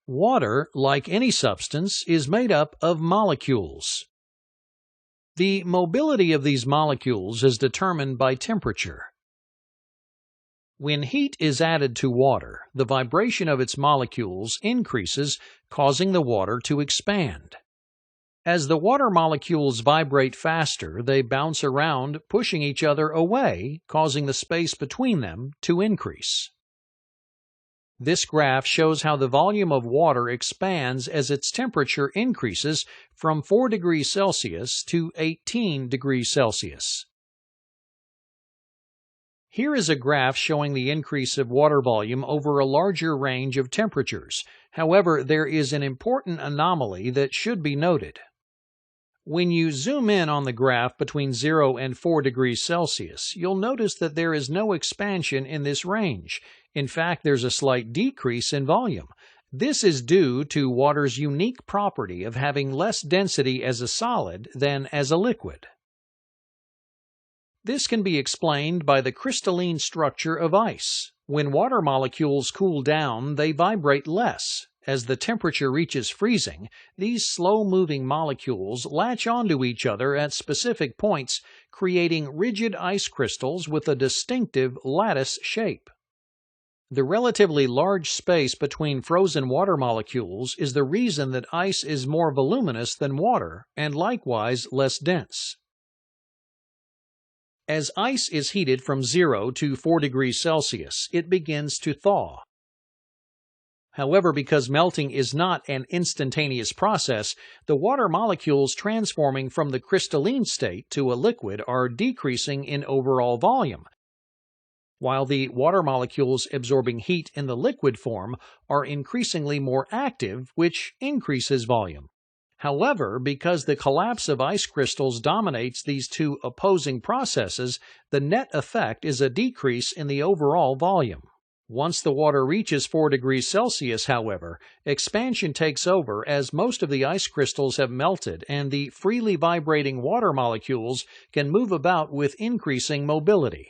Water, like any substance, is made up of molecules. The mobility of these molecules is determined by temperature. When heat is added to water, the vibration of its molecules increases, causing the water to expand. As the water molecules vibrate faster, they bounce around, pushing each other away, causing the space between them to increase. This graph shows how the volume of water expands as its temperature increases from 4 degrees Celsius to 18 degrees Celsius. Here is a graph showing the increase of water volume over a larger range of temperatures. However, there is an important anomaly that should be noted. When you zoom in on the graph between 0 and 4 degrees Celsius, you'll notice that there is no expansion in this range. In fact, there's a slight decrease in volume. This is due to water's unique property of having less density as a solid than as a liquid. This can be explained by the crystalline structure of ice. When water molecules cool down, they vibrate less. As the temperature reaches freezing, these slow-moving molecules latch onto each other at specific points, creating rigid ice crystals with a distinctive lattice shape. The relatively large space between frozen water molecules is the reason that ice is more voluminous than water and likewise less dense. As ice is heated from 0 to 4 degrees Celsius, it begins to thaw. However, because melting is not an instantaneous process, the water molecules transforming from the crystalline state to a liquid are decreasing in overall volume, while the water molecules absorbing heat in the liquid form are increasingly more active, which increases volume. However, because the collapse of ice crystals dominates these two opposing processes, the net effect is a decrease in the overall volume. Once the water reaches 4 degrees Celsius, however, expansion takes over as most of the ice crystals have melted and the freely vibrating water molecules can move about with increasing mobility.